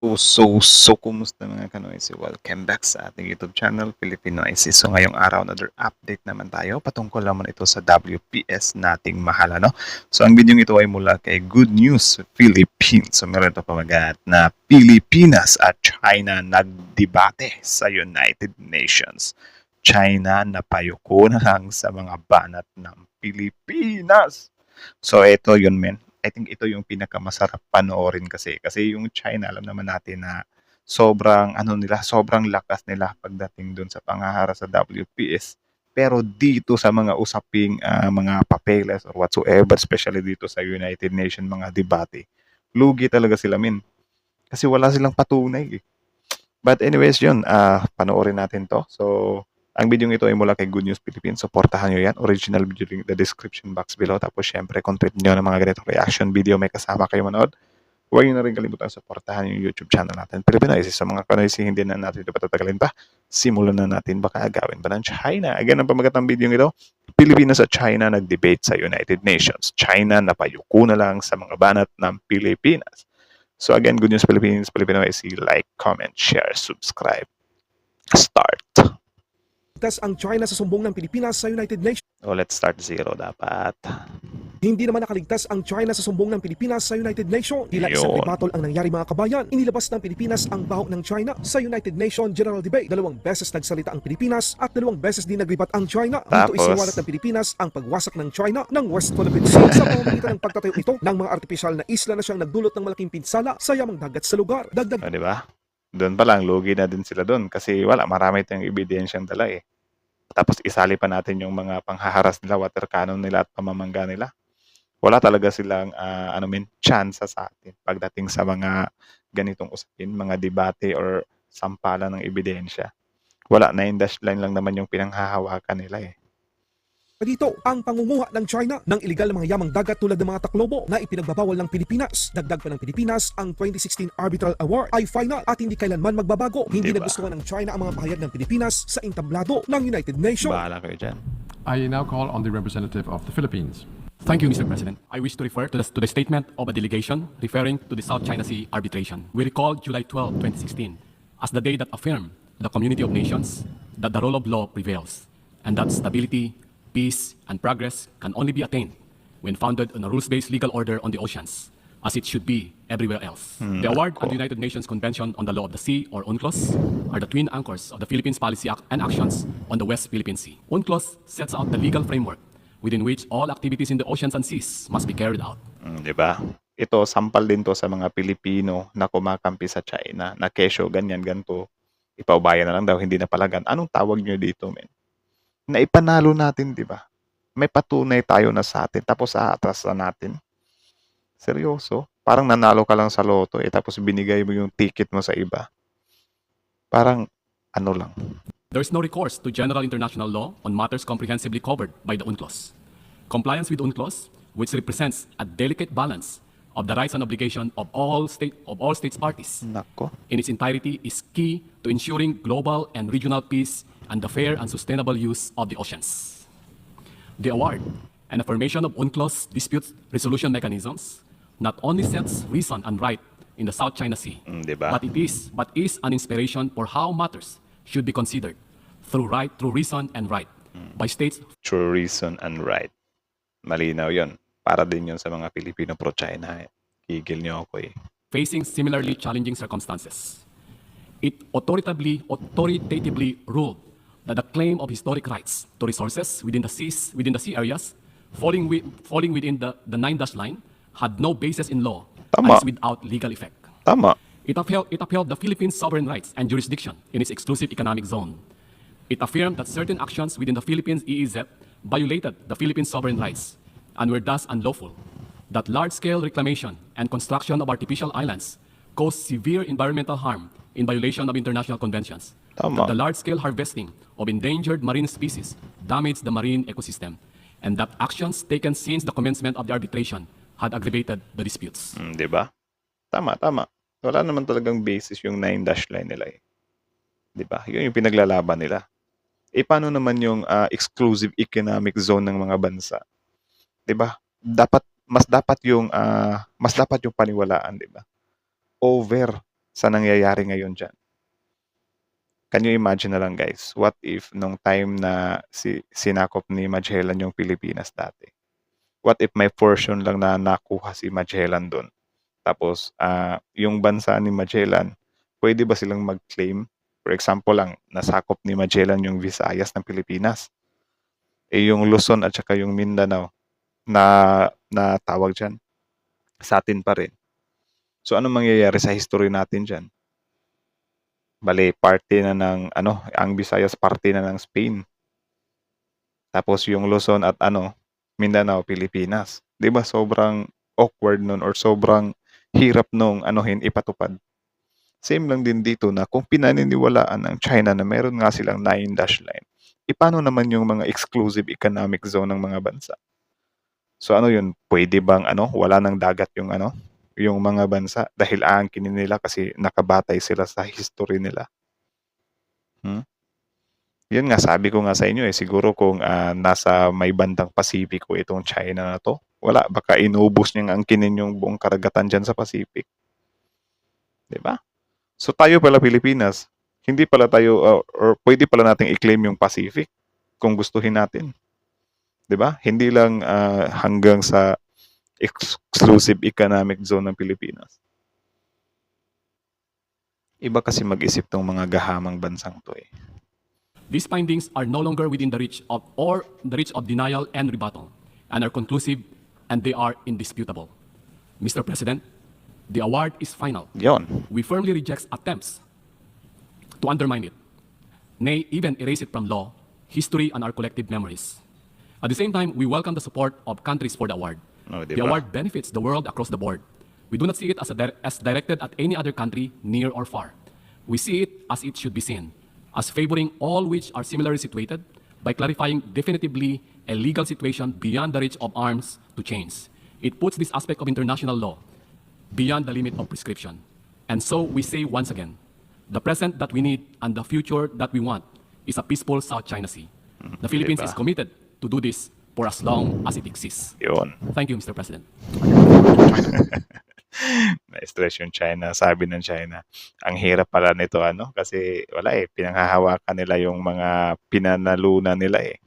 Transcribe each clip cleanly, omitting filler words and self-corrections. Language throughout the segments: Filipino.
Kumusta mga kanoisy? Welcome back sa ating YouTube channel, Filipinoisy. So, ngayong araw, another update naman tayo. Patungkol naman ito sa WPS nating mahal, ano? So, ang video ito ay mula kay Good News Philippines. So, meron ito pamagat na Pilipinas at China nagdebate sa United Nations. China napayuko na lang sa mga banat ng Pilipinas. So, ito yun, men. I think ito yung pinakamasarap panoorin kasi yung China alam naman natin na sobrang lakas nila pagdating dun sa pangahara sa WPS. Pero dito sa mga usaping mga papeles or whatsoever, especially dito sa United Nations mga debate, lugi talaga sila min. Kasi wala silang patunay eh. But anyways, yun, panoorin natin to. So, ang video ito ay mula kay Good News Philippines. Supportahan nyo yan. Original video link the description box below. Tapos syempre, content nyo ng mga ganitong reaction video. May kasama kayo manood. Huwag nyo na rin kalimutan supportahan yung YouTube channel natin. Pilipinas, sa mga kanoisy, hindi na natin ito patatagalin pa. Simulan na natin baka agawin pa ng China. Again, ang pamagat ng video ito, Pilipinas at China nag-debate sa United Nations. China napayuko na lang sa mga banat ng Pilipinas. So again, Good News Philippines, Filipinoisy, like, comment, share, subscribe. Start. Ang China sa sumbong ng Pilipinas sa United Nations. Oh, let's start zero dapat. Hindi naman nakaligtas ang China sa sumbong ng Pilipinas sa United Nations. Tila isang Yun. rebatol ang nangyari mga kabayan. Inilabas ng Pilipinas ang baho ng China sa United Nations General Debate. 2 beses nagsalita ang Pilipinas at 2 beses din nagribat ang China. Dito Tapos? isiwalat ng Pilipinas ang pagwasak ng China ng West Philippine Sea sa pamamagitan ng pagtatayo ito ng mga artipisyal na isla na siyang nagdulot ng malaking pinsala sa yamang dagat sa lugar. Dagdag Di ba? Doon pa lang, lugi na din sila doon kasi marami tayong ebidensyang dala eh. Tapos isali pa natin yung mga panghaharas nila, water cannon nila at pamamangga nila. Wala talaga silang chance sa atin pagdating sa mga ganitong usapin, mga debate or sampalan ng ebidensya. Wala, 9-dash line lang naman yung pinanghahawakan nila eh. dito ang pangunguha ng China ng iligal na mga yamang dagat tulad ng mga taklobo na ipinagbabawal ng Pilipinas. Dagdag pa ng Pilipinas, ang 2016 Arbitral Award ay final at hindi kailanman magbabago. Hindi Diba? nagustuhan ng China ang mga pahayag ng Pilipinas sa entablado ng United Nations. Bahala kayo dyan. I now call on the representative of the Philippines. Thank you, Mr. President. I wish to refer to the statement of a delegation referring to the South China Sea arbitration. We recall July 12, 2016 as the day that affirmed the community of nations that the rule of law prevails and that stability, peace, and progress can only be attained when founded on a rules-based legal order on the oceans, as it should be everywhere else. The award of the United Nations Convention on the Law of the Sea, or UNCLOS, are the twin anchors of the Philippines policy and actions on the West Philippine Sea. UNCLOS sets out the legal framework within which all activities in the oceans and seas must be carried out. Di ba? Ito, sampal din to sa mga Pilipino na kumakampi sa China, na kesyo, ganyan, ganito. Ipaubayan na lang daw, hindi na palagan. Anong tawag nyo dito, men? Na ipanalo natin, di ba? May patunay tayo na sa atin, tapos aatras na natin. Seryoso? Parang nanalo ka lang sa loto, tapos binigay mo yung ticket mo sa iba. Parang, ano lang. There is no recourse to general international law on matters comprehensively covered by the UNCLOS. Compliance with UNCLOS, which represents a delicate balance of the rights and obligation of all states parties, Nako. in its entirety is key to ensuring global and regional peace and the fair and sustainable use of the oceans. The award and affirmation of UNCLOS dispute resolution mechanisms not only sets reason and right in the South China Sea, Diba? but is an inspiration for how matters should be considered through reason and right by states True reason and right. Malinaw yon. Para din yon sa mga Pilipino pro-China. Higil nyo ako eh. facing similarly challenging circumstances. It authoritatively ruled that the claim of historic rights to resources within the sea areas falling within the 9-dash line had no basis in law and Tama. is without legal effect. Tama. It upheld the Philippines' sovereign rights and jurisdiction in its exclusive economic zone. It affirmed that certain actions within the Philippines EEZ violated the Philippines' sovereign rights and were thus unlawful. That large-scale reclamation and construction of artificial islands caused severe environmental harm in violation of international conventions. Tama. That the large-scale harvesting of endangered marine species damaged the marine ecosystem, and that actions taken since the commencement of the arbitration had aggravated the disputes. Di ba? Tama, tama. Wala naman talagang basis yung 9-dash line nila eh. Di ba? Yun yung pinaglalaban nila. Eh, paano naman yung exclusive economic zone ng mga bansa? Di ba? Mas dapat yung paniwalaan, di ba? Over sa nangyayari ngayon dyan. Can you imagine na lang guys, what if nung time na sinakop ni Magellan yung Pilipinas dati? What if may portion lang na nakuha si Magellan doon? Tapos, yung bansa ni Magellan, pwede ba silang mag-claim? For example lang, nasakop ni Magellan yung Visayas ng Pilipinas. Yung Luzon at saka yung Mindanao na tawag dyan, sa atin pa rin. So, ano mangyayari sa history natin dyan? Bale, parte na ng, ang Visayas parte na ng Spain. Tapos yung Luzon at Mindanao, Pilipinas. 'Di ba sobrang awkward nun or sobrang hirap nung ipatupad. Same lang din dito na kung pinaniniwalaan ng China na meron nga silang 9-dash line, paano naman yung mga exclusive economic zone ng mga bansa? So yun, pwede bang wala nang dagat yung yung mga bansa dahil aangkinin nila kasi nakabatay sila sa history nila. Yun nga, sabi ko nga sa inyo siguro kung nasa may bandang Pasipiko itong China na to, wala, baka inubos niyang angkinin yung buong karagatan dyan sa Pacific. 'Di ba? So tayo pala Pilipinas, hindi pala tayo or pwede pala nating i-claim yung Pacific kung gustuhin natin. 'Di ba? Hindi lang hanggang sa exclusive economic zone ng Pilipinas. Iba kasi mag-isip tong mga gahamang bansang to eh. These findings are no longer within the reach of denial and rebuttal, and are conclusive, and they are indisputable. Mr. President, the award is final. Yon. We firmly reject attempts to undermine it, nay, even erase it from law, history, and our collective memories. At the same time, we welcome the support of countries for the award. Diba? The award benefits the world across the board. We do not see it as directed at any other country, near or far. We see it as it should be seen, as favoring all which are similarly situated by clarifying definitively a legal situation beyond the reach of arms to change. It puts this aspect of international law beyond the limit of prescription. And so we say once again, the present that we need and the future that we want is a peaceful South China Sea. The Philippines Diba? is committed to do this for as long as it exists. Yon. Thank you, Mr. President. Na-stress yung China. Sabi ng China, ang hirap pala nito kasi wala pinanghahawakan nila yung mga pinanalunan nila eh.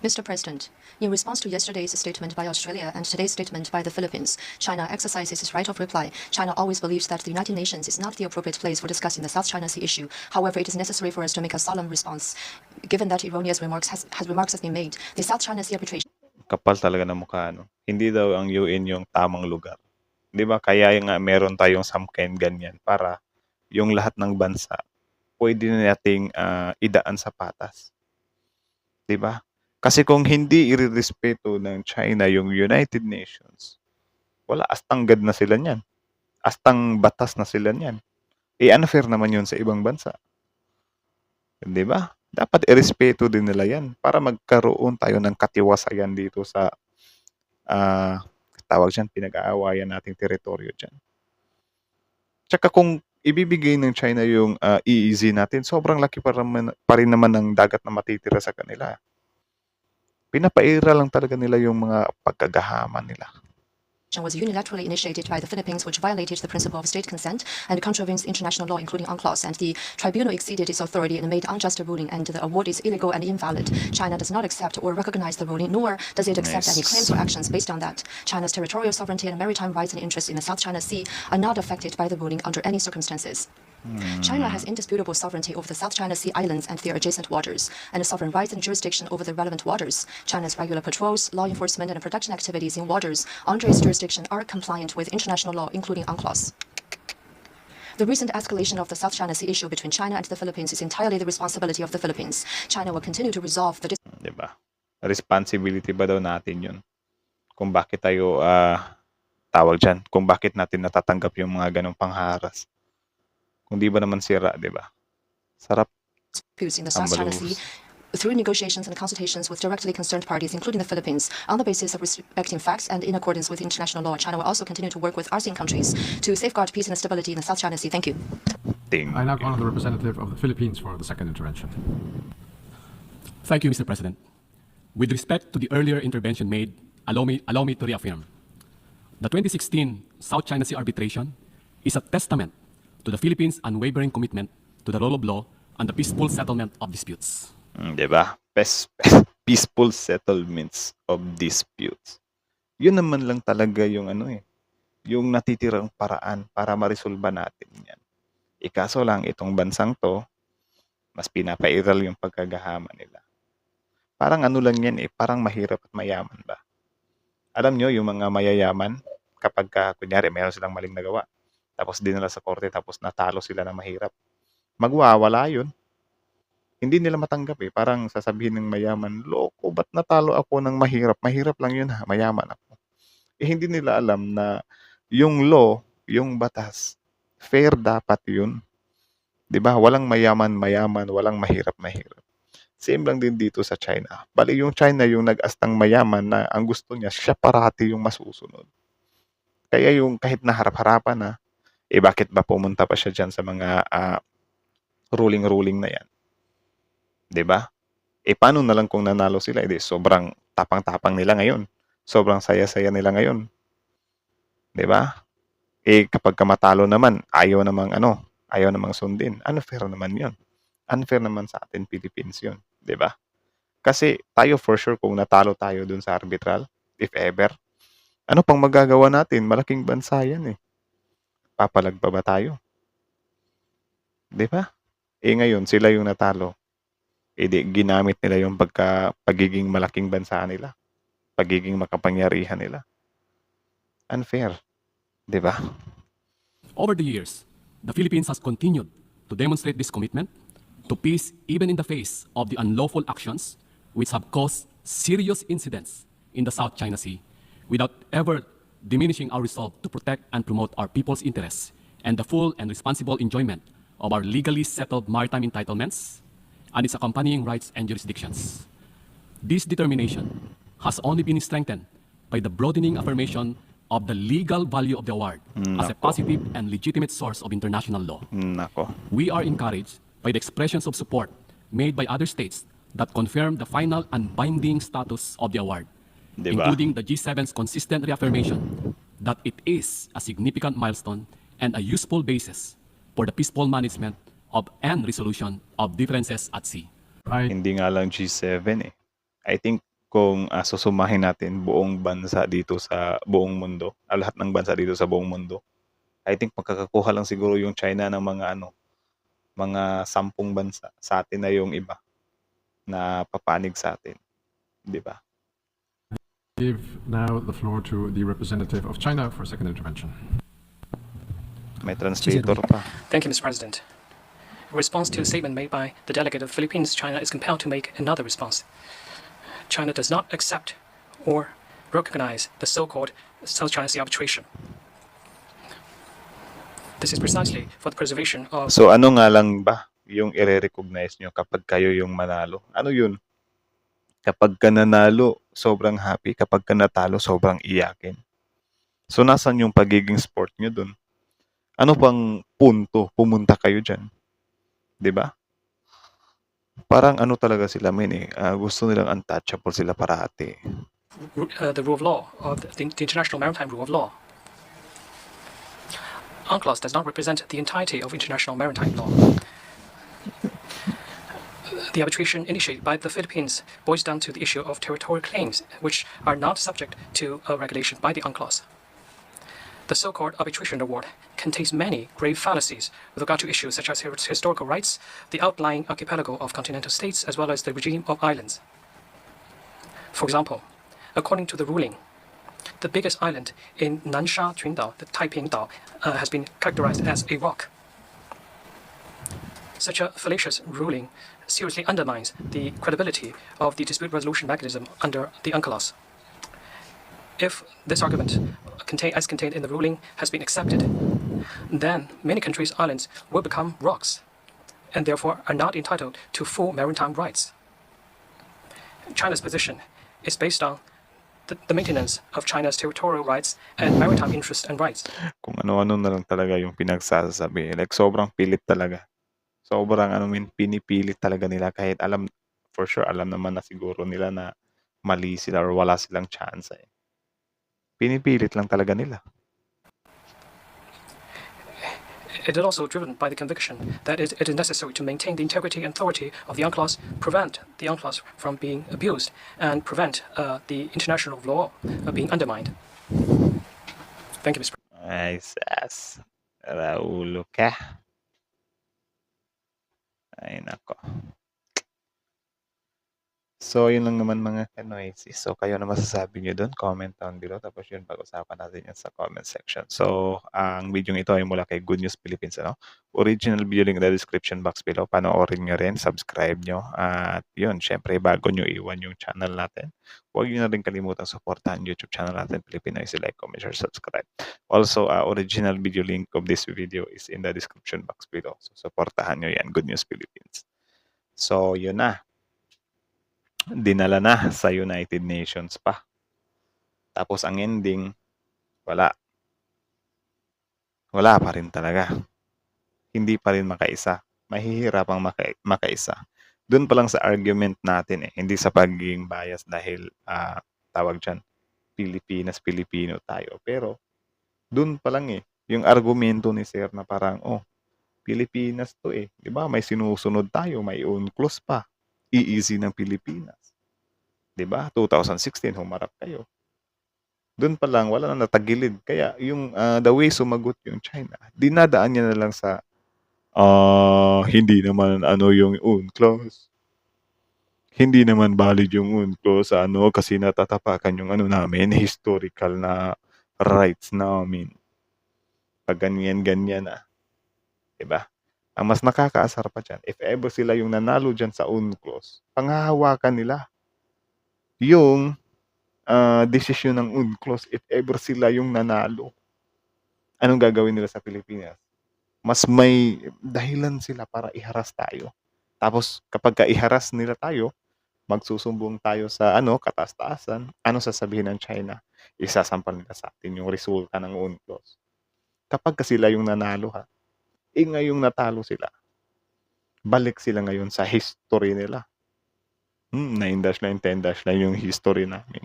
Mr. President, in response to yesterday's statement by Australia and today's statement by the Philippines, China exercises its right of reply. China always believes that the United Nations is not the appropriate place for discussing the South China Sea issue. However, it is necessary for us to make a solemn response. Given that erroneous remarks has been made, the South China Sea arbitration Kapal talaga ng mukha, Hindi daw ang UN yung tamang lugar. 'Di ba? Kaya nga meron tayong samkain ganyan para yung lahat ng bansa pwede na nating idaan sa patas. 'Di ba? Kasi kung hindi irerespeto ng China yung United Nations, wala, astanggad na sila niyan. Astang batas na sila niyan. Unfair naman yun sa ibang bansa. 'Di ba? Dapat irespeto din nila yan para magkaroon tayo ng katiwasayan dito sa tawag dyan, pinag-aawayan nating teritoryo dyan. Tsaka kung ibibigay ng China yung EEZ natin, sobrang laki pa rin naman ng dagat na matitira sa kanila. Pinapaira lang talaga nila yung mga pagkagahaman nila. was unilaterally initiated by the Philippines, which violated the principle of state consent and contravenes international law, including UNCLOS, and the tribunal exceeded its authority and made unjust a ruling, and the award is illegal and invalid. China does not accept or recognize the ruling, nor does it accept any claims or actions based on that. China's territorial sovereignty and maritime rights and interests in the South China Sea are not affected by the ruling under any circumstances. China has indisputable sovereignty over the South China Sea islands and their adjacent waters, and sovereign rights and jurisdiction over the relevant waters. China's regular patrols, law enforcement, and protection activities in waters under its jurisdiction are compliant with international law, including UNCLOS. The recent escalation of the South China Sea issue between China and the Philippines is entirely the responsibility of the Philippines. China will continue to resolve the Diba? Responsibility ba daw natin yun? Kung bakit tayo, tawag dyan, kung bakit natin natatanggap yung mga ganong pangharas. Kung di ba naman sira, di ba? Sarap. in the South China Sea through negotiations and consultations with directly concerned parties, including the Philippines, on the basis of respecting facts and in accordance with international law. China will also continue to work with ASEAN countries to safeguard peace and stability in the South China Sea. Thank you. I now call on the representative of the Philippines for the second intervention. Thank you, Mr. President. With respect to the earlier intervention made, allow me to reaffirm. The 2016 South China Sea arbitration is a testament to the Philippines' unwavering commitment to the rule of law and the peaceful settlement of disputes. Di ba? Peaceful settlements of disputes. Yun naman lang talaga yung yung natitirang paraan para maresolba natin yan. Ikaso lang, itong bansang to, mas pinapairal yung pagkagahama nila. Parang lang yan parang mahirap at mayaman ba? Alam nyo, yung mga mayayaman, kapag kunyari, mayroon silang maling nagawa, tapos dinala sa korte, tapos natalo sila na mahirap, magwawala yun. Hindi nila matanggap Parang sasabihin ng mayaman, loko, ba't natalo ako ng mahirap? Mahirap lang yun ha, mayaman ako. Hindi nila alam na yung law, yung batas, fair dapat yun. 'Di ba? Walang mayaman-mayaman, walang mahirap-mahirap. Same lang din dito sa China. Bali yung China yung nag-astang mayaman na ang gusto niya, siya parati yung masusunod. Kaya yung kahit na harap-harapan na, bakit ba pumunta pa siya dyan sa mga ruling-ruling na yan? 'Di ba? Paano na lang kung nanalo sila? Sobrang tapang-tapang nila ngayon. Sobrang saya-saya nila ngayon. 'Di ba? Kapag matalo naman, ayaw namang sundin. Unfair naman 'yon. Unfair naman sa atin Philippines 'yon, 'di ba? Kasi tayo for sure kung natalo tayo dun sa arbitral, if ever, ano pang magagawa natin? Malaking bansa 'yan Papalag pa ba tayo? 'Di ba? Ngayon sila yung natalo. Ginamit nila yung pagiging malaking bansa nila, pagiging makapangyarihan nila. Unfair, 'di ba? Over the years, the Philippines has continued to demonstrate this commitment to peace even in the face of the unlawful actions which have caused serious incidents in the South China Sea without ever diminishing our resolve to protect and promote our people's interests and the full and responsible enjoyment of our legally settled maritime entitlements and its accompanying rights and jurisdictions. This determination has only been strengthened by the broadening affirmation of the legal value of the award as a positive and legitimate source of international law. Nako. We are encouraged by the expressions of support made by other states that confirm the final and binding status of the award, Diba? including the G7's consistent reaffirmation that it is a significant milestone and a useful basis for the peaceful management of and resolution of differences at sea. Hindi nga lang G7 I think kung susumahin natin buong bansa dito sa buong mundo, lahat ng bansa dito sa buong mundo, I think magkakakuha lang siguro yung China ng mga 10 bansa. Sa atin na yung iba na papanig sa atin. 'Di ba? Give now the floor to the representative of China for second intervention. May translator pa. Thank you, Mr. President. In response to a statement made by the delegate of the Philippines, China is compelled to make another response. China does not accept or recognize the so-called South China Sea arbitration. This is precisely for the preservation of... So ano nga lang ba yung i-recognize nyo kapag kayo yung manalo? Ano yun? Kapag ka nanalo, sobrang happy. Kapag ka natalo, sobrang iyakin. So nasan yung pagiging sport nyo dun? Ano pang punto pumunta kayo dyan? 'Di ba? Parang talaga sila gusto nilang untouchable sila parati. the rule of law, of the international maritime rule of law. UNCLOS does not represent the entirety of international maritime law. The arbitration initiated by the Philippines boils down to the issue of territorial claims, which are not subject to a regulation by the UNCLOS. The so-called arbitration award contains many grave fallacies with regard to issues such as historical rights, the outlying archipelago of continental states, as well as the regime of islands. For example, according to the ruling, the biggest island in Nansha Twindao, the Taiping Dao, has been characterized as a rock. Such a fallacious ruling seriously undermines the credibility of the dispute resolution mechanism under the UNCLOS. If this argument, as contained in the ruling, has been accepted, then many countries' islands will become rocks, and therefore are not entitled to full maritime rights. China's position is based on the maintenance of China's territorial rights and maritime interests and rights. Kung ano-ano na lang talaga yung pinagsasabi. Like, sobrang pilit talaga. Sobrang pinipilit talaga nila kahit for sure alam naman na siguro nila na mali sila or wala silang chance Pinipilit lang talaga nila. It is also driven by the conviction that it is necessary to maintain the integrity and authority of the UNCLOS, prevent the UNCLOS from being abused, and prevent the international law being undermined. Thank you, Mr. President. Ay, sas. Raulo ka. Ay, nako. So, yun lang naman mga kanoisis. So, kayo na masasabi nyo doon? Comment down below. Tapos yun, pag-usapan natin yan sa comment section. So, ang video ito ay mula kay Good News Philippines. Ano? Original video link in the description box below. Panoorin nyo rin, subscribe nyo. At yun, syempre, bago nyo iwan yung channel natin, huwag nyo na rin kalimutang supportahan YouTube channel natin, Filipinoise. Like, comment, share, subscribe. Also, original video link of this video is in the description box below. So, supportahan nyo yan, Good News Philippines. So, yun na. Dinala na sa United Nations pa. Tapos ang ending, wala. Wala pa rin talaga. Hindi pa rin makaisa. Mahihirapang makaisa. Doon pa lang sa argument natin hindi sa pagiging bias dahil tawag dyan, Pilipinas, Pilipino tayo. Pero doon pa lang yung argumento ni Sir na parang, Pilipinas to di ba? May sinusunod tayo, may UNCLOS pa. Easy ng Pilipinas. 'Di ba? 2016 humarap kayo. Doon pa lang wala na natagilid. Kaya yung the way sumagot yung China, dinadaan niya na lang sa hindi naman yung UNCLOS. Hindi naman valid yung UNCLOS kasi natatapakan yung namin, historical na rights namin. Pag ganyan na. 'Di ba? Ang mas nakakaasar pa dyan, if ever sila yung nanalo dyan sa UNCLOS, panghahawakan nila yung desisyon ng UNCLOS if ever sila yung nanalo. Anong gagawin nila sa Pilipinas? Mas may dahilan sila para iharas tayo. Tapos kapag iharas nila tayo, magsusumbong tayo sa kataas-taasan. Ano sasabihin ng China? Isasampal nila sa atin yung resulta ng UNCLOS. Kapag sila yung nanalo ngayong natalo sila, balik sila ngayon sa history nila. 9-9, 10-9 yung history namin.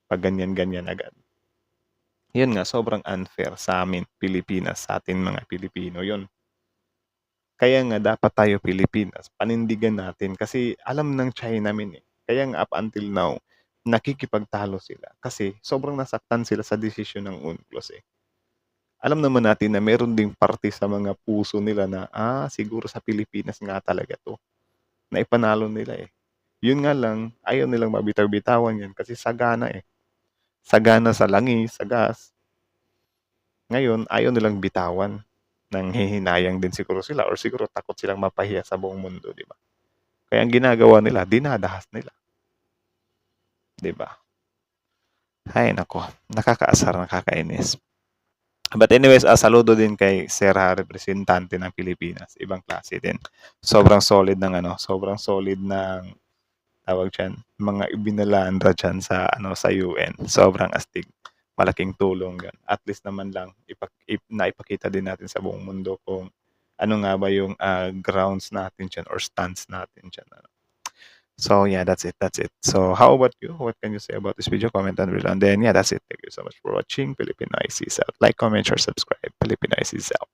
Pag ganyan-ganyan agad. Yun nga, sobrang unfair sa amin, Pilipinas, sa atin mga Pilipino yun. Kaya nga, dapat tayo Pilipinas, panindigan natin kasi alam ng China Kaya nga, up until now, nakikipagtalo sila kasi sobrang nasaktan sila sa desisyon ng UNCLOS Alam naman natin na meron ding parte sa mga puso nila na, siguro sa Pilipinas nga talaga to. Na ipanalo nila Yun nga lang, ayaw nilang mabitaw-bitawan yan kasi sagana Sagana sa langis, sa gas. Ngayon, ayaw nilang bitawan. Nang hihinayang din siguro sila or siguro takot silang mapahiya sa buong mundo, di ba? Kaya ang ginagawa nila, dinadahas nila. Di ba? Ay, nako. Nakakaasar, nakakainis. But anyways, saludo din kay Sir representante ng Pilipinas. Ibang klase din. Sobrang solid ng tawag dyan, mga ibinalandra dyan sa UN. Sobrang astig. Malaking tulong yan. At least naman lang naipakita din natin sa buong mundo kung ano nga ba yung grounds natin dyan or stance natin dyan. So yeah, that's it. So how about you? What can you say about this video? Comment down below. And then yeah, that's it. Thank you so much for watching. Filipinoise is out. Like, comment, share, subscribe. Filipinoise is out.